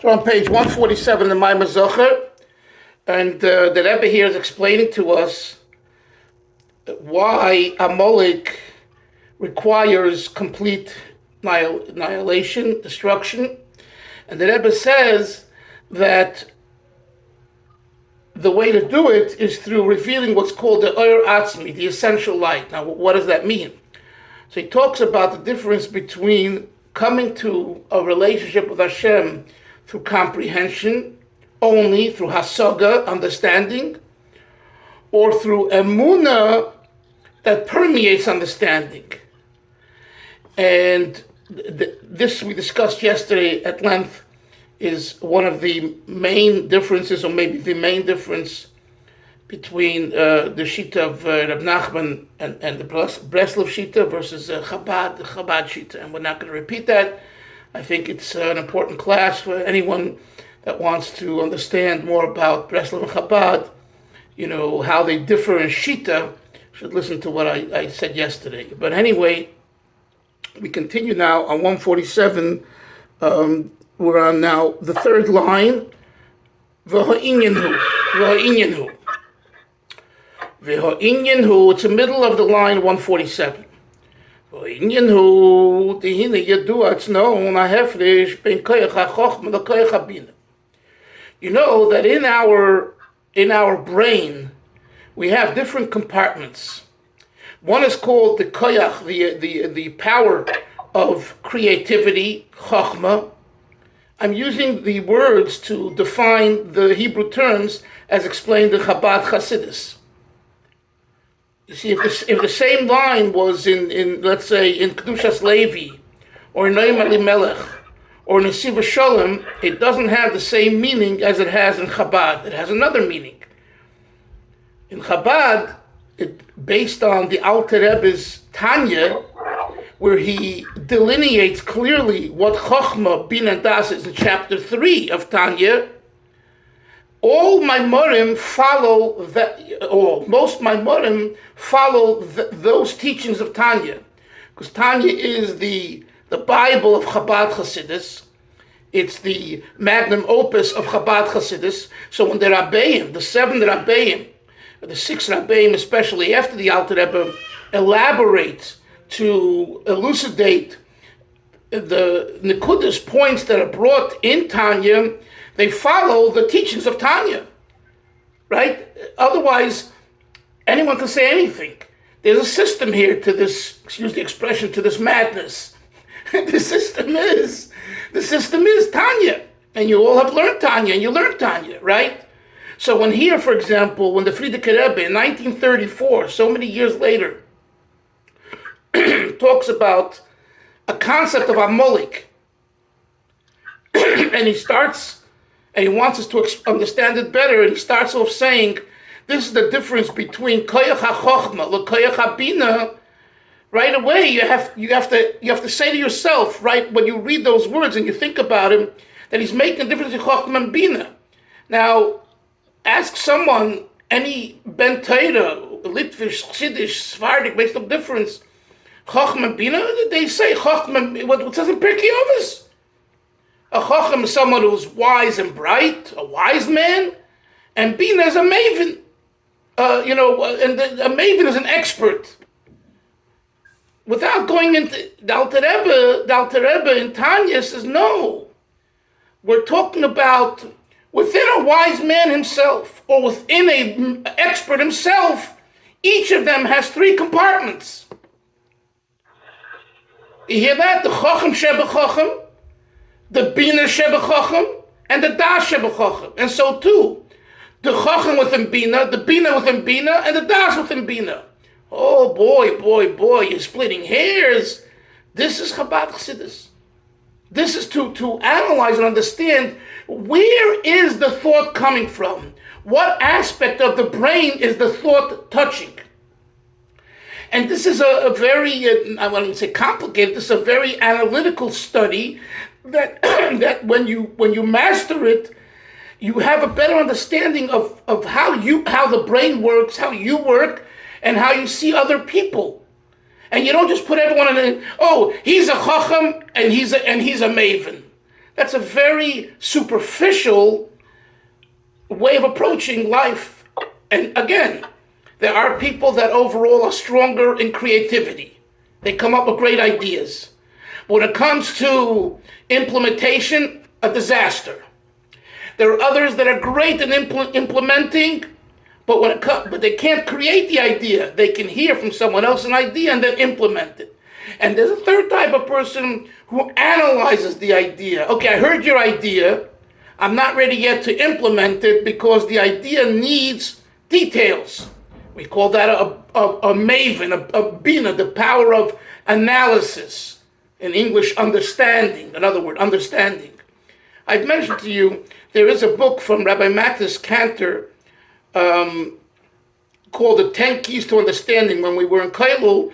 So on page 147 of Maamar Zochor, and the Rebbe here is explaining to us why Amalek requires complete annihilation, destruction. And the Rebbe says that the way to do it is through revealing what's called the Or Atzmi, the essential light. Now, what does that mean? So he talks about the difference between coming to a relationship with Hashem through comprehension, only through hasaga, understanding, or through emunah that permeates understanding. And this we discussed yesterday at length is one of the main differences, or maybe the main difference between the Shita of Reb Nachman and the Breslov Shita versus the Chabad Shita. And we're not going to repeat that. I think it's an important class for anyone that wants to understand more about Breslov and Chabad, how they differ in Shita, should listen to what I said yesterday. But anyway, we continue now on 147. We're on now the third line. V'ha'inyanhu. It's the middle of the line 147. V'ha'inyanhu, dihina yadua, it's known, ha'hefresh ben koyach ha'chochma l'koyach ha'bina. You know that in our brain, we have different compartments. One is called the koyach, the power of creativity, chochma. I'm using the words to define the Hebrew terms as explained in Chabad Chassidus. You see, if the same line was in let's say in Kedushas Levi or in Noam Elimelech or in Nesiva Sholem, it doesn't have the same meaning as it has in Chabad. It has another meaning. In Chabad, based on the Alter Rebbe's Tanya, where he delineates clearly what Chochmah, Bin and Das is in chapter 3 of Tanya, all Maimarim follow that, or most Maimarim follow those teachings of Tanya, because Tanya is the Bible of Chabad Chassidus. It's the magnum opus of Chabad Chassidus. So when the Rabbeim, the 7 Rabbeim, the 6 Rabbeim, especially after the Alter Rebbe, elaborate to elucidate the Nekudas points that are brought in Tanya, they follow the teachings of Tanya, right? Otherwise, anyone can say anything. There's a system here to this, excuse the expression, to this madness. The system is Tanya, and you all have learned Tanya, and you learned Tanya, right? So when here, for example, when the Frierdiker Rebbe in 1934, so many years later, talks about a concept of Amalek, and he wants us to understand it better, and he starts off saying, this is the difference between koyach ha'chochma l'koyach ha'bina. Right away, you have to say to yourself, right, when you read those words and you think about him, that he's making a difference in chochma and bina. Now, ask someone, any Ben Torah, Litvish, Chassidish, Sephardic, makes no difference. Chochma and Bina, they say Chochma, what says in Pirkei Avos? A Chochma is someone who's wise and bright, a wise man, and Bina is a maven. And a maven is an expert. Without going into the Alter Rebbe in Tanya says, no. We're talking about within a wise man himself, or within an expert himself, each of them has 3 compartments. You hear that? The Chochem Shebechochem, the Bina Shebechochem, and the Das Shebechochem. And so too, the Chochem within Bina, the Bina within Bina, and the Das within Bina. Oh boy, you're splitting hairs. This is Chabad Chassidus. This is to analyze and understand, where is the thought coming from? What aspect of the brain is the thought touching? And this is a very, I wouldn't say complicated, this is a very analytical study that that when you master it, you have a better understanding of how the brain works, how you work, and how you see other people. And you don't just put everyone in he's a chacham and he's a maven. That's a very superficial way of approaching life. And again, there are people that overall are stronger in creativity. They come up with great ideas. When it comes to implementation, a disaster. There are others that are great in implementing, but they can't create the idea. They can hear from someone else an idea and then implement it. And there's a third type of person who analyzes the idea. Okay, I heard your idea. I'm not ready yet to implement it because the idea needs details. We call that a maven, a bina, the power of analysis. In English, understanding. Another word, understanding. I've mentioned to you, there is a book from Rabbi Matis Cantor called The 10 Keys to Understanding. When we were in Kailul,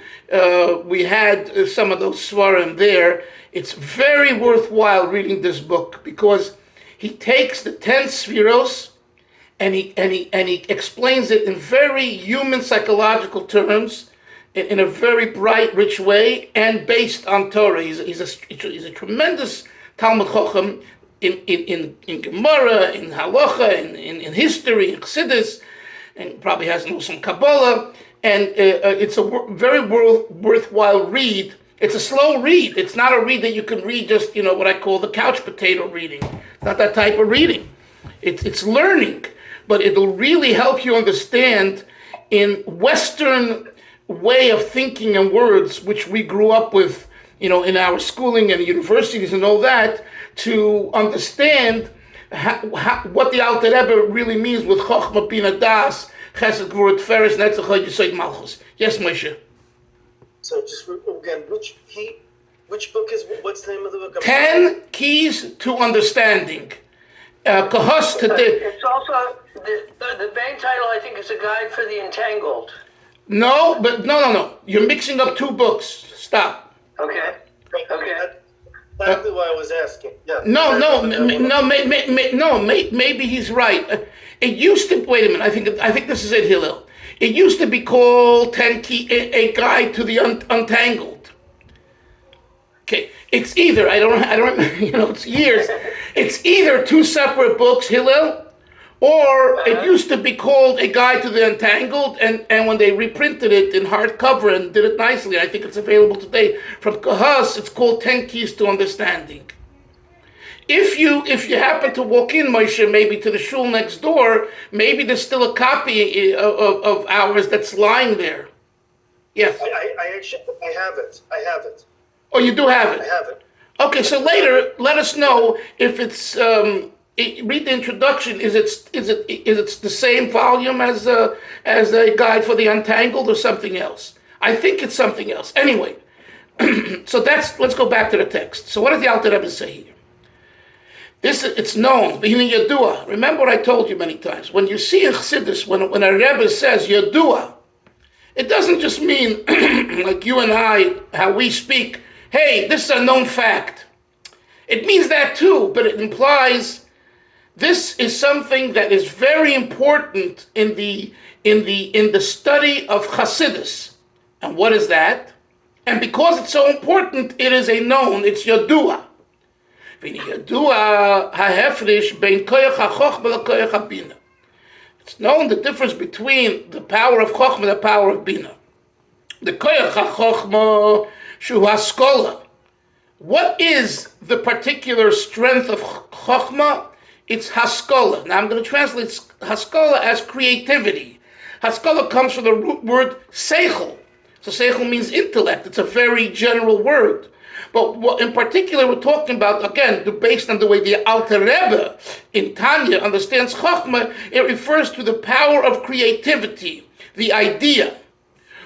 we had some of those svarim there. It's very worthwhile reading this book because he takes the 10 spheros and he explains it in very human psychological terms, in a very bright, rich way, and based on Torah. He's a tremendous Talmud Chacham in Gemara, in Halacha, in history, in Chassidus, and probably has some Kabbalah. And it's a very worthwhile read. It's a slow read. It's not a read that you can read just, what I call the couch potato reading. It's not that type of reading. It's learning, but it'll really help you understand in Western way of thinking and words, which we grew up with, in our schooling and universities and all that, to understand what the Alter Rebbe really means with Chochmah, Bina, Das, Chesed, Gvurah, Tiferes, Netzach, Hod, Yesod, Malchus. Yes, Moshe. So just again, which book is, what's the name of the book? 10 Keys to Understanding. Kahos to It's also, the main title, I think, is A Guide for the Entangled. No. You're mixing up two books. Stop. Okay. Exactly why I was asking. Yeah. Maybe he's right. It used to, wait a minute, I think this is it, Hillel. It used to be called 10 Key, A Guide to the Untangled. Okay, it's either, I don't remember, it's years. It's either two separate books, Hillel, or it used to be called A Guide to the Untangled, and when they reprinted it in hardcover and did it nicely, I think it's available today, from Kahas, it's called 10 Keys to Understanding. If you happen to walk in, Moshe, maybe to the shul next door, maybe there's still a copy of ours that's lying there. Yes. I actually have it. Oh, you do have it? I have it. Okay, so later, let us know if it's, read the introduction. Is it the same volume as a Guide for the Untangled or something else? I think it's something else. Anyway, so let's go back to the text. So what does the Alter Rebbe say here? It's known, Yadua. Remember what I told you many times. When you see in Chassidus, when a Rebbe says Yadua, it doesn't just mean, like you and I, how we speak, hey, this is a known fact. It means that too, but it implies this is something that is very important in the study of Chassidus. And what is that? And because it's so important, it is a known, it's Yadua. It's known the difference between the power of Chochmah and the power of Bina. The Koyach HaChochmah Shu Haskola. What is the particular strength of Chochmah? It's Haskola. Now I'm going to translate Haskola as creativity. Haskola comes from the root word Seichel. So Seichel means intellect. It's a very general word. But what in particular we're talking about, again, based on the way the Alter Rebbe in Tanya understands Chochmah, it refers to the power of creativity, the idea.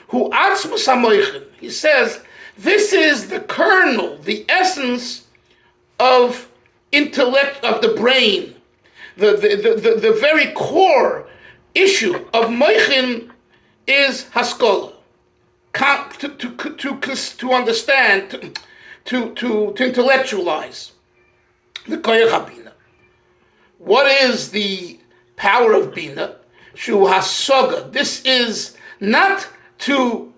Hu atzmus hamoichin. He says, this is the kernel, the essence of intellect, of the brain. The very core issue of moichin is haskola. To understand, to intellectualize the koyach habina. What is the power of bina? Shu hasoga. This is not to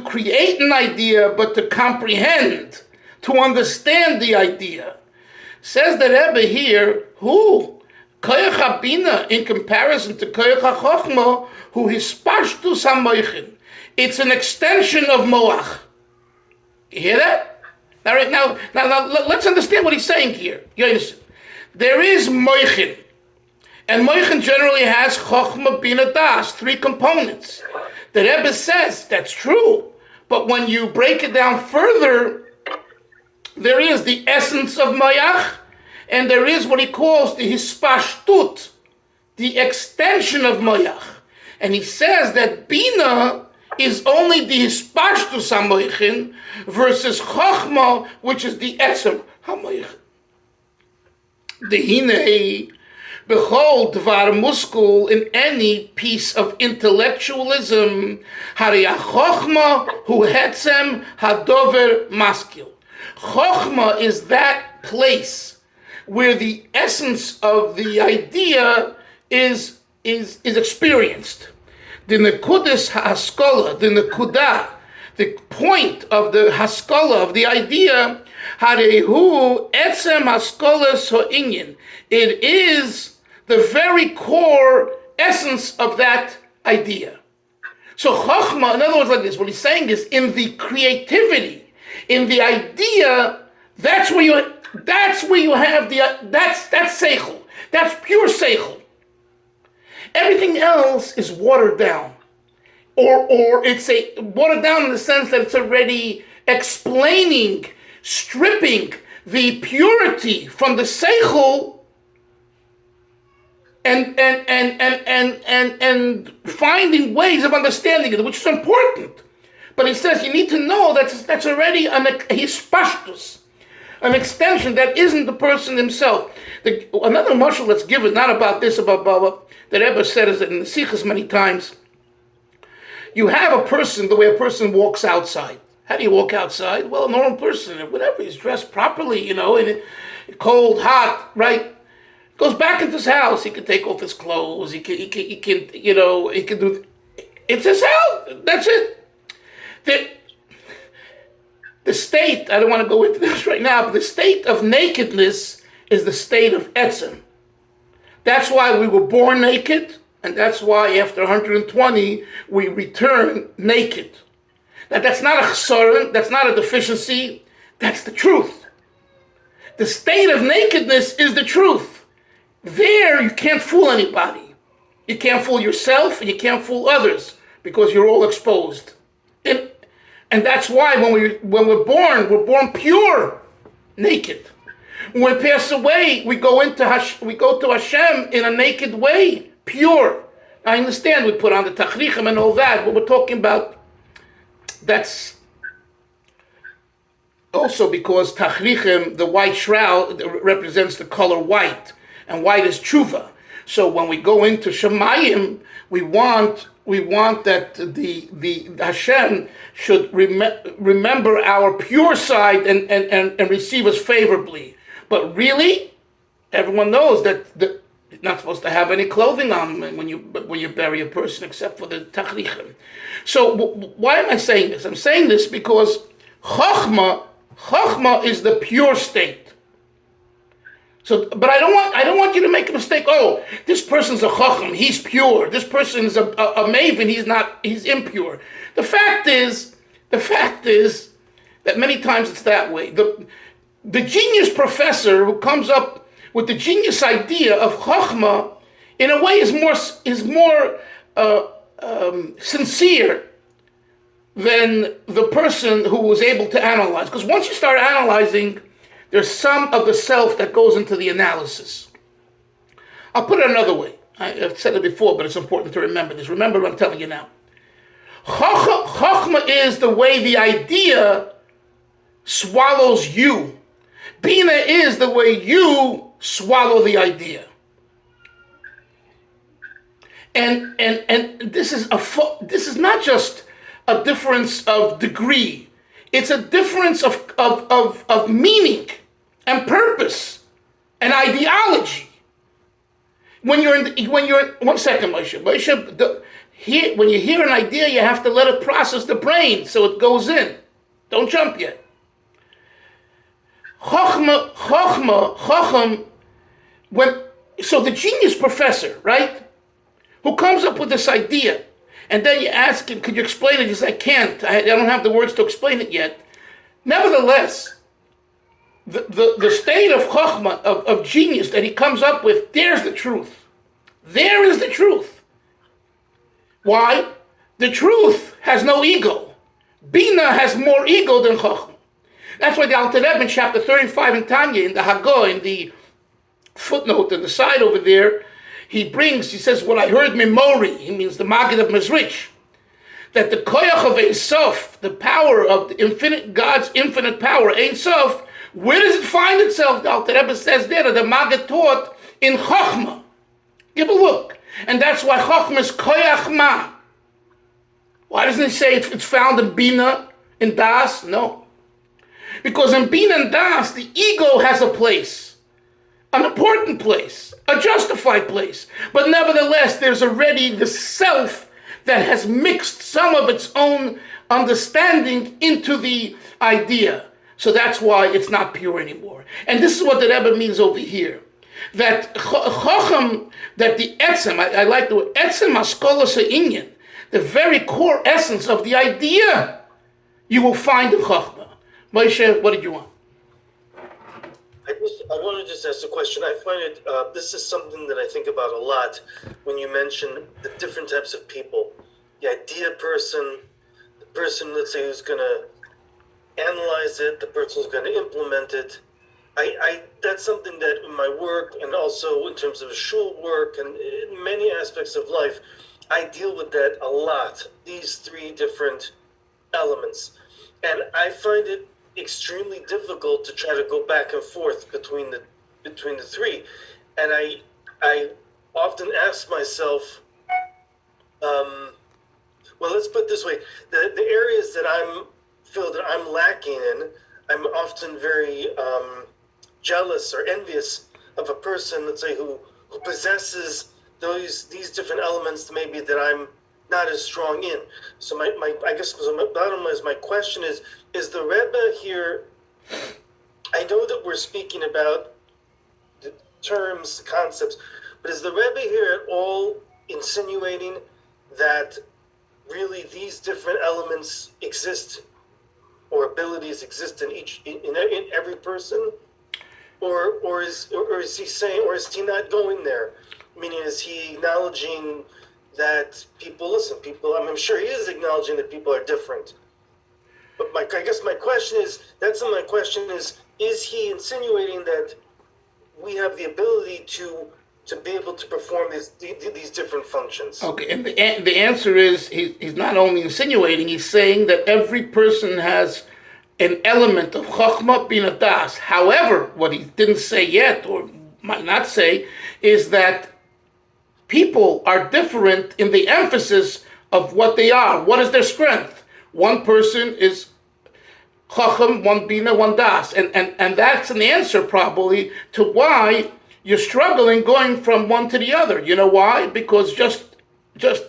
create an idea, but to comprehend, to understand the idea. Says the Rebbe here, who? Koyach HaBina, in comparison to Koyach HaChochma, who hispashtus HaMoichin. It's an extension of Moach. You hear that? Now, let's understand what he's saying here. You understand? There is Moichin. And Moichin generally has Chochma, Bina, Das, 3 components. The Rebbe says that's true. But when you break it down further, there is the essence of Moach, and there is what he calls the Hispashtut, the extension of Moach. And he says that Bina is only the Hispashtus HaMoichin versus Chochma, which is the Etzem HaMoichin. Dehine, behold, dvar muskul, in any piece of intellectualism, Hariyah Chochma hu Hetzem Hadover Maskil. Chochma is that place where the essence of the idea is experienced. The Nekudas HaHaskalah, the Nekudah, the point of the Haskalah, of the idea, Harehu Etzem Haskalah So'inyin. It is the very core essence of that idea. So Chochma, in other words, like this, what he's saying is in the creativity, in the idea, that's where you have that's seichel. That's pure seichel. Everything else is watered down, or it's watered down in the sense that it's already explaining, stripping the purity from the seichel, and finding ways of understanding it, which is important. But he says you need to know that's already an hispashtus, an extension that isn't the person himself. Another mashal that's given, not about this, about Baba, that Rebbe said is in the Sikhs many times. You have a person, the way a person walks outside. How do you walk outside? Well, a normal person, whatever, he's dressed properly, in cold, hot, right? Goes back into his house. He can take off his clothes. He can do. It's his house. That's it. The state, I don't want to go into this right now, but the state of nakedness is the state of etzem. That's why we were born naked, and that's why after 120, we return naked. That's not a chesaron, that's not a deficiency, that's the truth. The state of nakedness is the truth. There, you can't fool anybody. You can't fool yourself, and you can't fool others, because you're all exposed. And that's why when we're born pure, naked. When we pass away, we go to Hashem in a naked way, pure. I understand we put on the tachrichim and all that, but we're talking about that's also because tachrichim, the white shroud, represents the color white, and white is tshuva. So when we go into Shemayim, we want that the Hashem should remember our pure side and receive us favorably. But really, everyone knows that you're not supposed to have any clothing on when you bury a person except for the tachrichim. So why am I saying this? I'm saying this because Chochma is the pure state. So, but I don't want you to make a mistake. Oh, this person's a chacham, he's pure. This person is a maven, he's impure. The fact is that many times it's that way. The genius professor who comes up with the genius idea of chachma, in a way, is more sincere than the person who was able to analyze. Because once you start analyzing, there's some of the self that goes into the analysis. I'll put it another way. I've said it before, but it's important to remember this. Remember what I'm telling you now. Chochma is the way the idea swallows you. Bina is the way you swallow the idea. And this is not just a difference of degree. It's a difference of meaning and purpose and ideology. One second, Moshe. When you hear an idea, you have to let it process the brain so it goes in. Don't jump yet. Chacham, so the genius professor, right, who comes up with this idea, and then you ask him, could you explain it? He says, I can't. I don't have the words to explain it yet. Nevertheless, the state of Chachma, of genius that he comes up with, there's the truth. There is the truth. Why? The truth has no ego. Bina has more ego than Chachma. That's why the Alter Rebbe in chapter 35 in Tanya, in the Haggadah, in the footnote on the side over there, he says, what I heard Memori, he means the Maggid of Mezrich, that the koyach of Ein Sof, the power of the infinite, God's infinite power, Ein Sof, where does it find itself? The Alter Rebbe says there that the Maggid taught in Chachma. Give a look. And that's why Chachma is koyach ma. Why doesn't he say it's found in Bina, in Das? No. Because in Bina and Das, the ego has a place, an important place, a justified place. But nevertheless, there's already the self that has mixed some of its own understanding into the idea. So that's why it's not pure anymore. And this is what the Rebbe means over here. That Chacham, that the Etzem, I like the word, Etzem Askola Se'inyan, the very core essence of the idea, you will find in Chachma. Moshe, what did you want? I want to just ask a question. I find it, this is something that I think about a lot when you mention the different types of people. The idea person, the person, let's say, who's going to analyze it, the person who's going to implement it. That's something that in my work and also in terms of shul work and in many aspects of life, I deal with that a lot, these three different elements. And I find it extremely difficult to try to go back and forth between the three, and I often ask myself, well, let's put it this way: the areas that I feel that I'm lacking in, I'm often very jealous or envious of a person, let's say, who possesses these different elements maybe that I'm not as strong in. So I guess my bottom line is, my question is the Rebbe here, I know that we're speaking about the terms, the concepts, but is the Rebbe here at all insinuating that really these different elements exist or abilities exist in every person? Or is he saying, or is he not going there? Meaning, is he acknowledging that people, I'm sure he is acknowledging that people are different. But I guess my question is he insinuating that we have the ability to be able to perform these different functions? Okay, and the answer is he's not only insinuating, he's saying that every person has an element of Chokhmah Bina Das. However, what he didn't say yet, or might not say, is that people are different in the emphasis of what they are. What is their strength? One person is Chacham, one Bina, one Das. And that's an answer probably to why you're struggling going from one to the other. You know why? Because just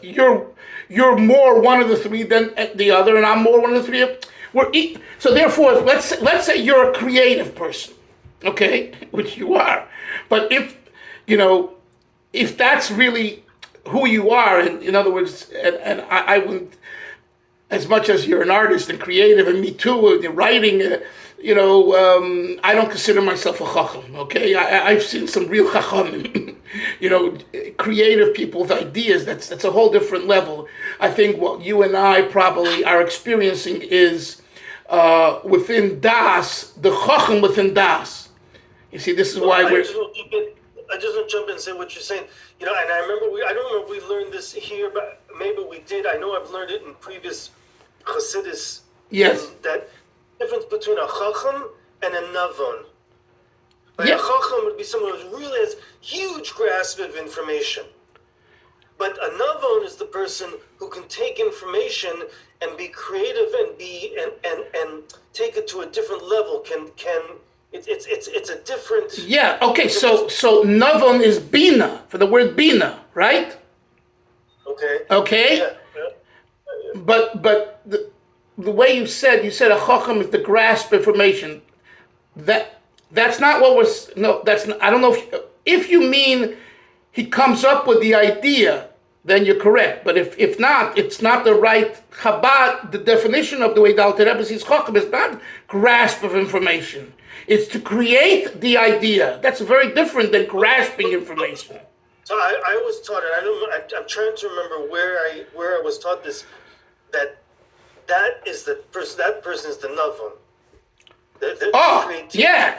you're more one of the three than the other, and I'm more one of the three. So therefore, let's say you're a creative person, okay, which you are. But if that's really who you are, and in other words, and I wouldn't, as much as you're an artist and creative, and me too, writing, I don't consider myself a chacham, okay? I've seen some real chachamim, creative people with ideas. That's a whole different level. I think what you and I probably are experiencing is within Das, the chacham within Das. You see, this is why we're... I just want to jump in and say what you're saying. And I remember, I don't know if we learned this here, but maybe we did. I know I've learned it in previous Chassidus. Yes. That difference between a chacham and a navon. Like Yeah. A chacham would be someone who really has huge grasp of information. But a navon is the person who can take information and be creative and and take it to a different level. It's a different. Yeah. Okay. So navon is bina, for the word bina, right? Okay. Okay. Yeah. But the way you said a chacham is the grasp information. That That's not what was. No, that's not, I don't know if you mean he comes up with the idea, then you're correct. But if not, it's not the right Chabad. The definition of the way the Alter Rebbe sees Chacham is not grasp of information. It's to create the idea. That's very different than grasping information. So I was taught, and I'm trying to remember where I was taught this, that is the person. That person is the Navam. Yeah.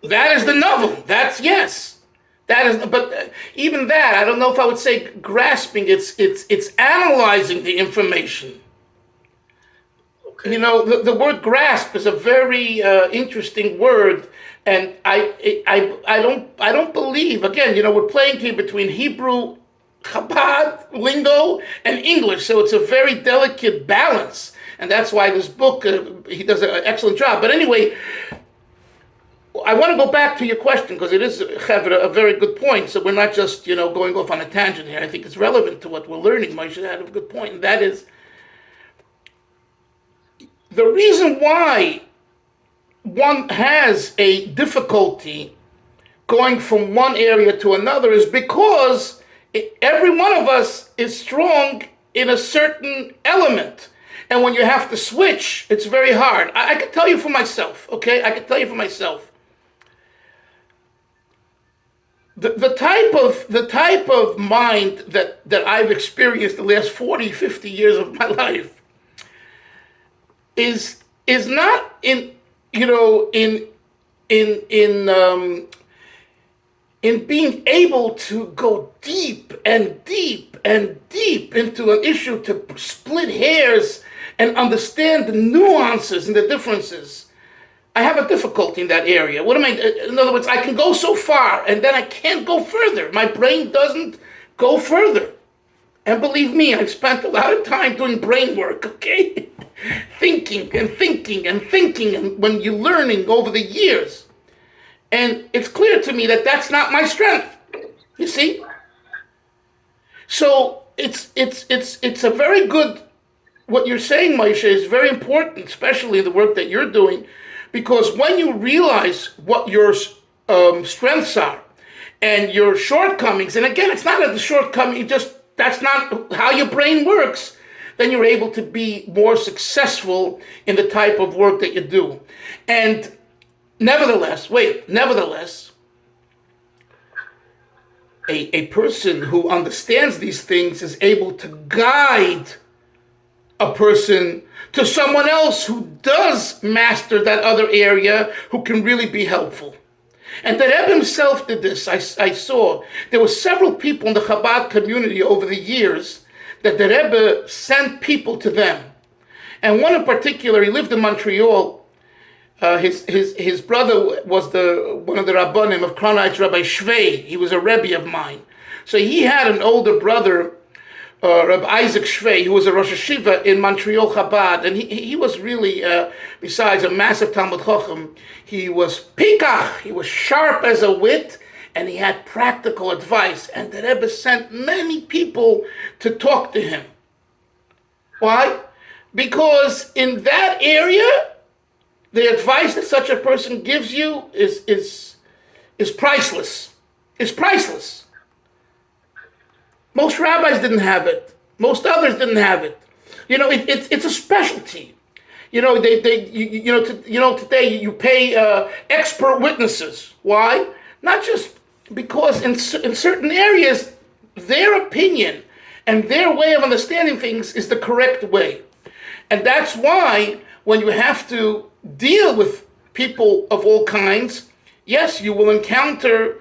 That is the novel. That's yes. That is, but even that, I don't know if I would say grasping. It's analyzing the information. Okay. You know, the word grasp is a very interesting word, and I don't believe. Again, you know, we're playing here between Hebrew, Chabad lingo, and English, so it's a very delicate balance, and that's why this book he does an excellent job. But anyway, I want to go back to your question because it is, Chevra, a very good point. So we're not just, you know, going off on a tangent here. I think it's relevant to what we're learning. Moshe had a good point, and that is the reason why one has a difficulty going from one area to another is because every one of us is strong in a certain element. And when you have to switch, it's very hard. I can tell you for myself, okay? I can tell you for myself. The type of mind that I've experienced the last 40, 50 years of my life is not in, you know, in being able to go deep and deep and deep into an issue, to split hairs and understand the nuances and the differences. I have a difficulty in that area. What am I? In other words, I can go so far and then I can't go further. My brain doesn't go further. And believe me, I've spent a lot of time doing brain work, okay? Thinking and thinking and thinking, and when you're learning over the years. And it's clear to me that that's not my strength. You see? So it's a very good, what you're saying, Moshe, is very important, especially the work that you're doing, because when you realize what your strengths are and your shortcomings, and again, it's not a shortcoming, that's not how your brain works, then you're able to be more successful in the type of work that you do. And nevertheless, a person who understands these things is able to guide a person to someone else who does master that other area, who can really be helpful. And the Rebbe himself did this. I saw there were several people in the Chabad community over the years that the Rebbe sent people to them. And one in particular, he lived in Montreal. His brother was one of the Rabbanim of Kronheitz, Rabbi Shvei. He was a Rebbe of mine. So he had an older brother, Rabbi Isaac Shvei, who was a Rosh Hashiva in Montreal Chabad, and he was really, besides a massive Talmud Chacham, he was pikach, he was sharp as a wit, and he had practical advice, and the Rebbe sent many people to talk to him. Why? Because in that area, the advice that such a person gives you is priceless. It's priceless. Most rabbis didn't have it. Most others didn't have it. You know, it's a specialty. You know, today you pay expert witnesses. Why? Not just because in certain areas their opinion and their way of understanding things is the correct way, and that's why when you have to deal with people of all kinds, yes, you will encounter.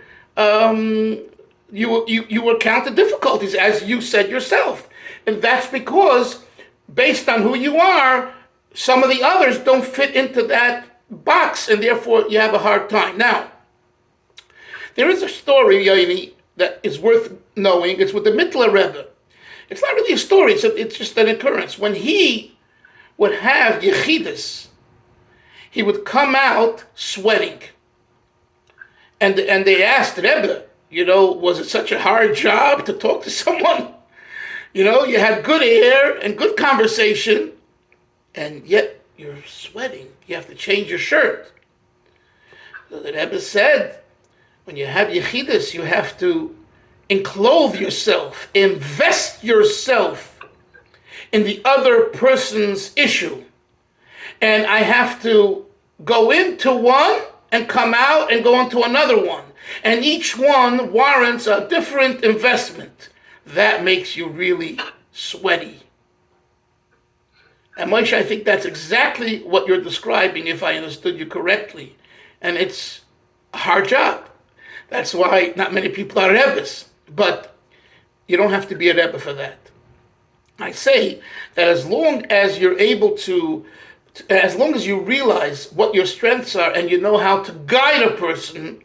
You will encounter difficulties, as you said yourself. And that's because, based on who you are, some of the others don't fit into that box, and therefore you have a hard time. Now, there is a story, Yaini, that is worth knowing. It's with the Mittler Rebbe. It's not really a story, it's just an occurrence. When he would have Yechidus, he would come out sweating. And they asked Rebbe, you know, was it such a hard job to talk to someone? You know, you had good air and good conversation, and yet you're sweating. You have to change your shirt. The Rebbe said, when you have Yechidus, you have to enclose yourself, invest yourself in the other person's issue. And I have to go into one and come out and go into another one. And each one warrants a different investment. That makes you really sweaty. And Moshe, I think that's exactly what you're describing, if I understood you correctly. And it's a hard job. That's why not many people are Rebbes. But you don't have to be a Rebbe for that. I say that as long as you're able to, as long as you realize what your strengths are and you know how to guide a person,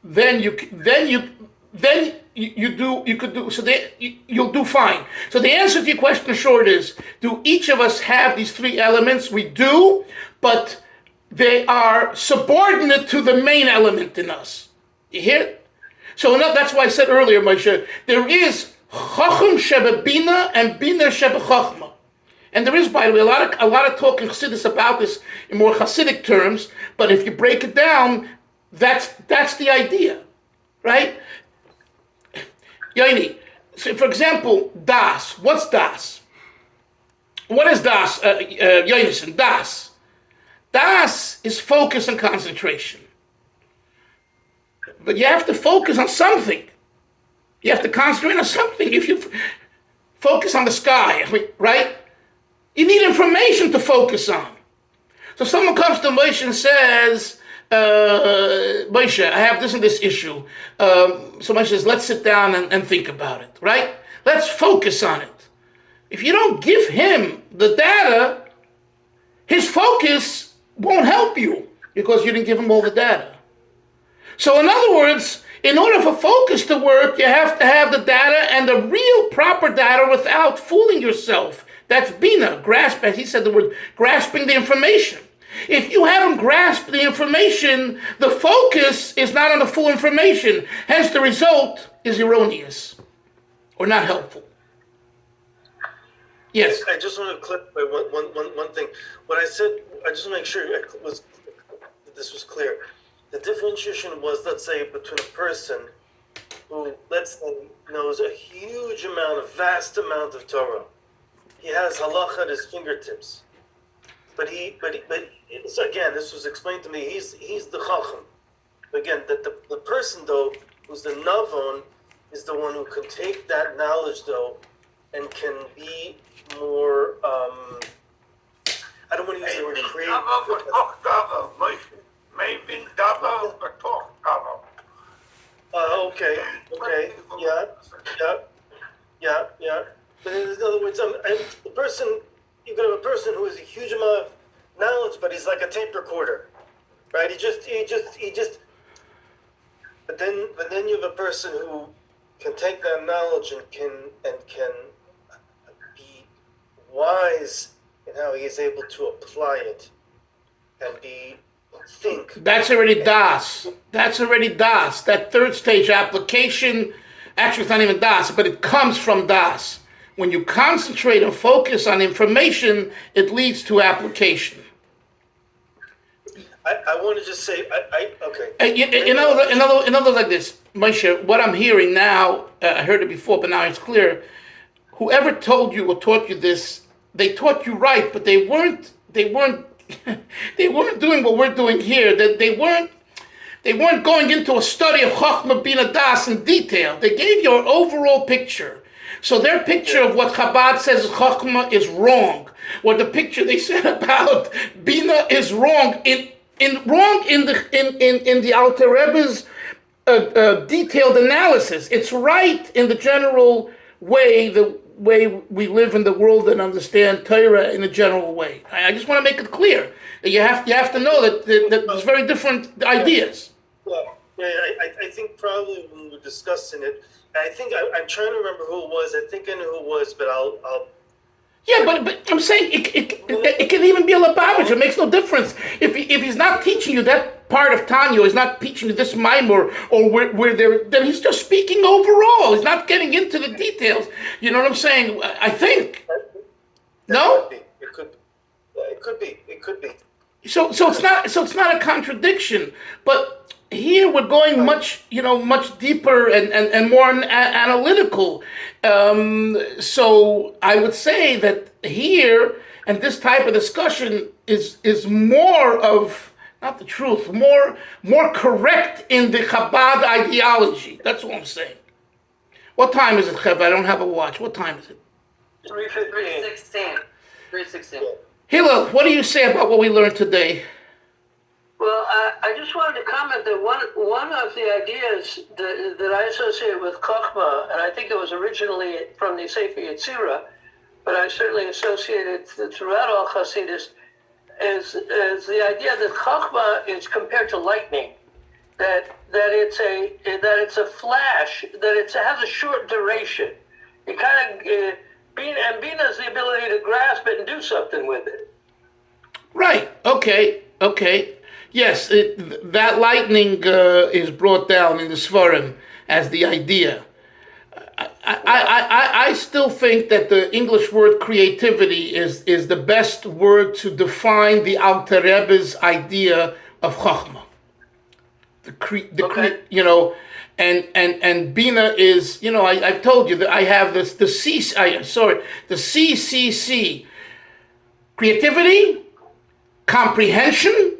then you'll do fine. So the answer to your question short is, do each of us have these three elements? We do, but they are subordinate to the main element in us. You hear it? So that's why I said earlier, Moshe, there is Chacham Sheba Bina and Bina Sheba Chachma. And there is, by the way, a lot of talk in Chassidus about this in more Hasidic terms, but if you break it down, that's the idea, right? Yaini, so for example, Das. What's Das? What is Das, Yonason? Das. Das is focus and concentration. But you have to focus on something. You have to concentrate on something. If you focus on the sky, right? You need information to focus on. So someone comes to Moshe and says, Moshe, I have this and this issue. So Moshe says, let's sit down and think about it, right? Let's focus on it. If you don't give him the data, his focus won't help you because you didn't give him all the data. So in other words, in order for focus to work, you have to have the data and the real proper data without fooling yourself. That's Bina, grasp, as he said the word, grasping the information. If you haven't grasped the information, the focus is not on the full information. Hence, the result is erroneous or not helpful. Yes? I just want to clarify one thing. What I said, I just want to make sure this was clear. The differentiation was, let's say, between a person who, let's say, knows a huge amount, a vast amount of Torah. He has halacha at his fingertips. But so again, this was explained to me, he's the chacham. Again, the person, though, who's the navon, is the one who can take that knowledge, though, and can be more, I don't want to use the word creative. Maybe double or talk double. Okay, yeah. But in other words, the person, you could have a person who has a huge amount of knowledge, but he's like a tape recorder, right? He just. But then you have a person who can take that knowledge and can be wise in how he is able to apply it and think. That's already Das. That's already Das. That third stage application, actually it's not even Das, but it comes from Das. When you concentrate and focus on information, it leads to application. I want to just say, okay. In other words like this, Moshe, what I'm hearing now, I heard it before, but now it's clear. Whoever told you or taught you this, they taught you right, but they weren't they weren't doing what we're doing here. They weren't going into a study of Chochmah Bina Das in detail. They gave you an overall picture. So their picture of what Chabad says Chochmah is wrong. What the picture they said about Bina is wrong. In the Alter Rebbe's detailed analysis. It's right in the general way, the way we live in the world and understand Torah in a general way. I just want to make it clear that you have to know that there's very different ideas. Well, I think probably when we were discussing it, I think I'm trying to remember who it was. I think I know who it was, but I'll. Yeah, but I'm saying it can even be a Lubavitcher. It makes no difference. If he's not teaching you that part of Tanya, he's not teaching you this Maamar, or where then he's just speaking overall. He's not getting into the details. You know what I'm saying? I think. No? It could be. So it's not a contradiction, but here we're going much deeper and more analytical. So I would say that here and this type of discussion is more of not the truth, more correct in the Chabad ideology. That's what I'm saying. What time is it, Chabad? I don't have a watch. What time is it? 3:15. 3:16. 3:16. Hillel, what do you say about what we learned today? Well, I just wanted to comment that one of the ideas that I associate with Chokhmah, and I think it was originally from the Sefer Yetzirah, but I certainly associate it throughout all Hasidus, is the idea that Chokhmah is compared to lightning, that it's a flash, that it has a short duration. It kind of Bina is the ability to grasp it and do something with it. Right. Okay. Yes, that lightning is brought down in the Svarim as the idea. I still think that the English word creativity is the best word to define the Alter Rebbe's idea of Chokhmah. And Bina is, I've told you that I have the CCC, creativity, comprehension,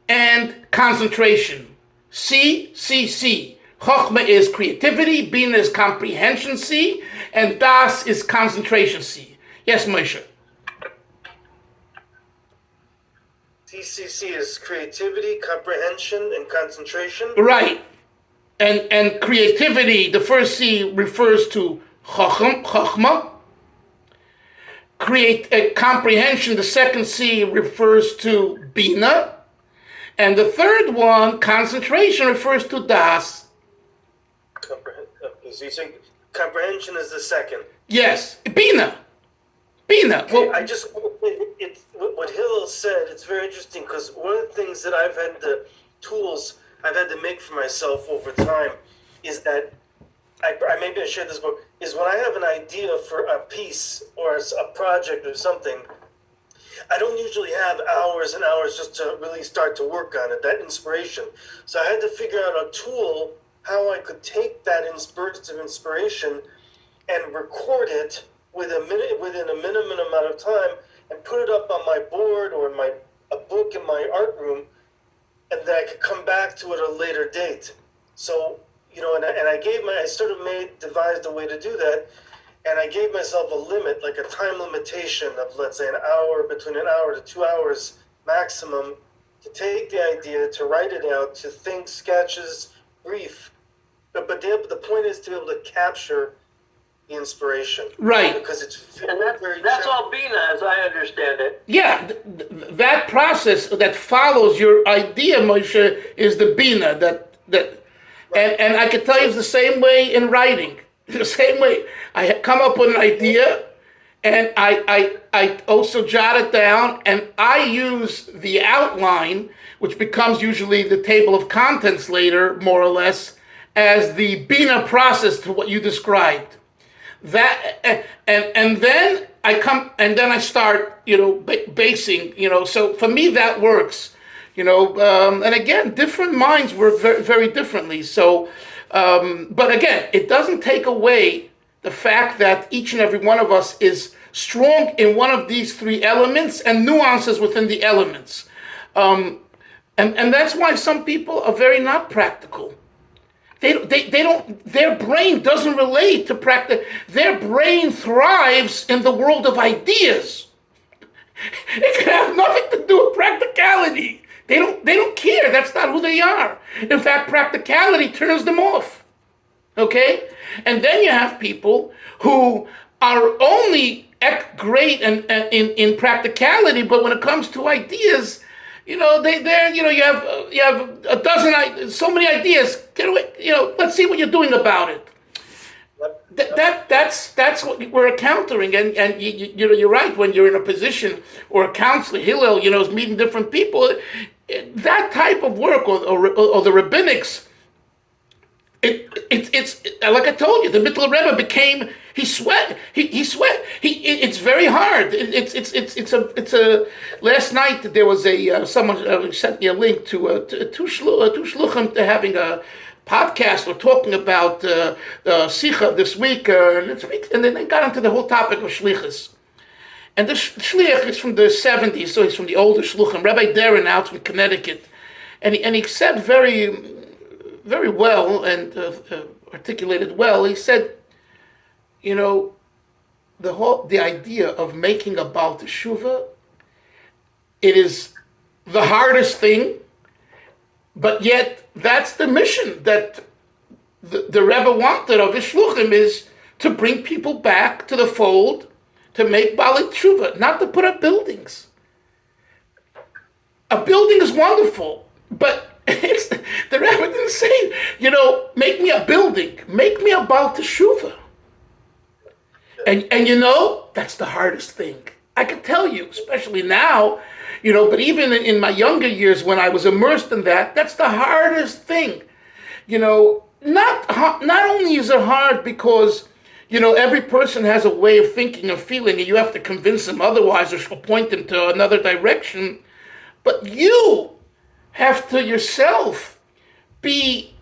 and concentration. CCC. Chokhmah is creativity, Bina is comprehension C, and Das is concentration C. Yes, Moshe. CCC is creativity, comprehension, and concentration. Right. And creativity, the first C refers to Chokhmah. Comprehension, the second C refers to Bina. And the third one, concentration, refers to Das. So you think comprehension is the second? Yes, Bina. Okay, what Hillel said, it's very interesting because one of the things that I've had to make for myself over time is that maybe I shared this book, is when I have an idea for a piece or a project or something, I don't usually have hours and hours just to really start to work on it, that inspiration. So I had to figure out a tool how I could take that burst of inspiration and record it within a minimum amount of time and put it up on my board or in a book in my art room, and then I could come back to it at a later date. So, I devised a way to do that, and I gave myself a limit, like a time limitation of, let's say, between an hour to 2 hours maximum, to take the idea, to write it out, to think sketches, brief. But the point is to be able to capture the inspiration. Right. Because it's That's all Bina, as I understand it. Yeah, that process that follows your idea, Moshe, is the Bina. And I can tell you it's the same way in writing. The same way. I come up with an idea, and I also jot it down, and I use the outline, which becomes usually the table of contents later, more or less, as the Bina process to what you described. That and then I start, basing, so for me that works, and again, different minds work very, very differently. So, but again, it doesn't take away the fact that each and every one of us is strong in one of these three elements and nuances within the elements. And that's why some people are very not practical. They don't, their brain doesn't relate to practice. Their brain thrives in the world of ideas. It can have nothing to do with practicality. They don't care. That's not who they are. In fact, practicality turns them off. Okay? And then you have people who are only great in practicality, but when it comes to ideas, you have a dozen, so many ideas. Get away, let's see what you're doing about it. That's what we're encountering, and you're right. When you're in a position or a counselor, Hillel, is meeting different people. That type of work, or the rabbinics, it's like I told you, the Mittler Rebbe became He sweat. He sweat. It's very hard. It's a. Last night there was someone sent me a link to two shluchim to having a podcast or talking about Sicha this week, and then they got into the whole topic of shlichus. And the shliach is from the 70s, so he's from the older shluchim. Rabbi Darren out from Connecticut, and he said very, very well and articulated well. He said, you know, the idea of making a Baal Teshuvah, it is the hardest thing, but yet that's the mission that the Rebbe wanted of his shluchim, is to bring people back to the fold, to make Baal Teshuvah, not to put up buildings. A building is wonderful, but the Rebbe didn't say, you know, make me a building, make me a Baal Teshuvah. And you know, that's the hardest thing. I can tell you, especially now, you know, but even in my younger years when I was immersed in that, that's the hardest thing. You know, not only is it hard because, you know, every person has a way of thinking and feeling, and you have to convince them otherwise or point them to another direction, but you have to yourself be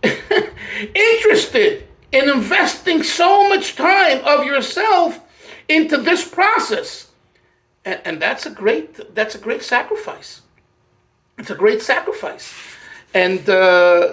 interested in investing so much time of yourself into this process. And that's a great sacrifice. It's a great sacrifice. And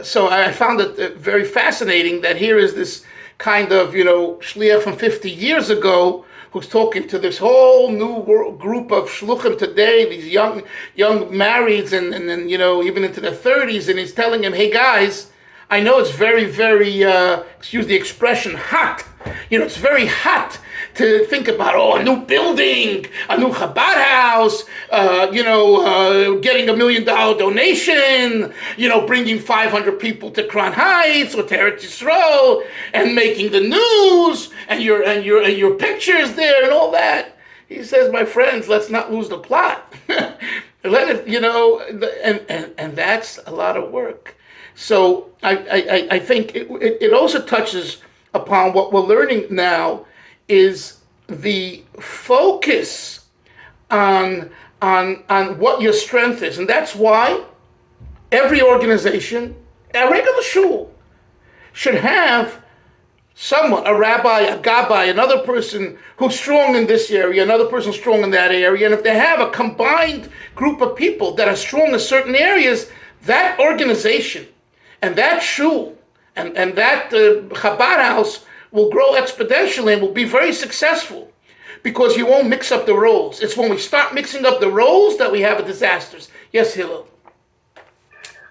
so I found it very fascinating that here is this kind of, you know, shliach from 50 years ago who's talking to this whole new group of shluchim today, these young marrieds and you know, even into their 30s, and he's telling them, hey guys, I know it's very, very, excuse the expression, hot. You know, it's very hot to think about, a new building, a new Chabad house, getting $1 million donation, you know, bringing 500 people to Crown Heights or to Eretz Yisrael and making the news and your pictures there and all that. He says, my friends, let's not lose the plot. Let it, you know, and that's a lot of work. So I think it also touches upon what we're learning now is the focus on what your strength is. And that's why every organization, a regular shul, should have someone, a rabbi, a gabbai, another person who's strong in this area, another person strong in that area. And if they have a combined group of people that are strong in certain areas, that organization and that shul and that Chabad house will grow exponentially and will be very successful because you won't mix up the roles. It's when we start mixing up the roles that we have a disasters. Yes, Hillel.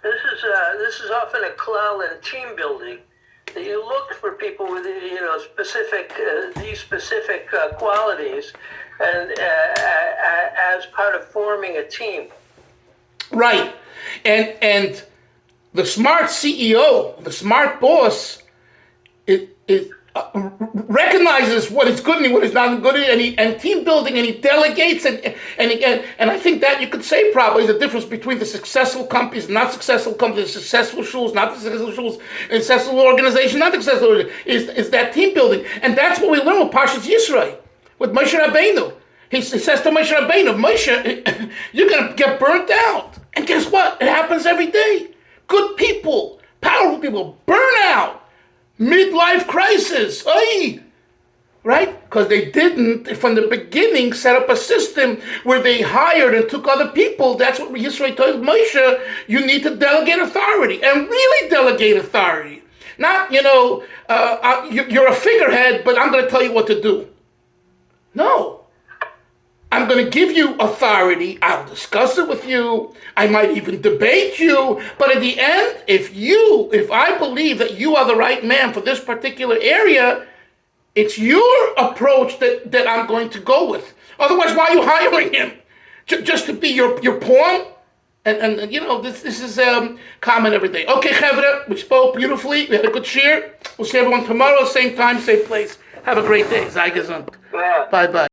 This is often a klal in team building, that you look for people with these specific qualities, and as part of forming a team. Right, and the smart CEO, the smart boss, it recognizes what is good and what is not good, and team building, and he delegates, and I think that you could say probably is the difference between the successful companies and not successful companies, successful schools, not the successful schools, and successful organization, not the successful organization, is that team building. And that's what we learn with Parshas Yisrael, with Moshe Rabbeinu. He says to Moshe Rabbeinu, Moshe, you're going to get burnt out. And guess what? It happens every day. Good people, powerful people, burn out. Midlife crisis, right? Because they didn't, from the beginning, set up a system where they hired and took other people. That's what Yisrael told Moshe, you need to delegate authority, and really delegate authority. Not, you're a figurehead, but I'm going to tell you what to do. No. I'm going to give you authority. I'll discuss it with you. I might even debate you. But at the end, if I believe that you are the right man for this particular area, it's your approach that I'm going to go with. Otherwise, why are you hiring him? Just to be your pawn? And this is common every day. Okay, Chevra, we spoke beautifully. We had a good share. We'll see everyone tomorrow, same time, same place. Have a great day. Sei gesund. Bye-bye.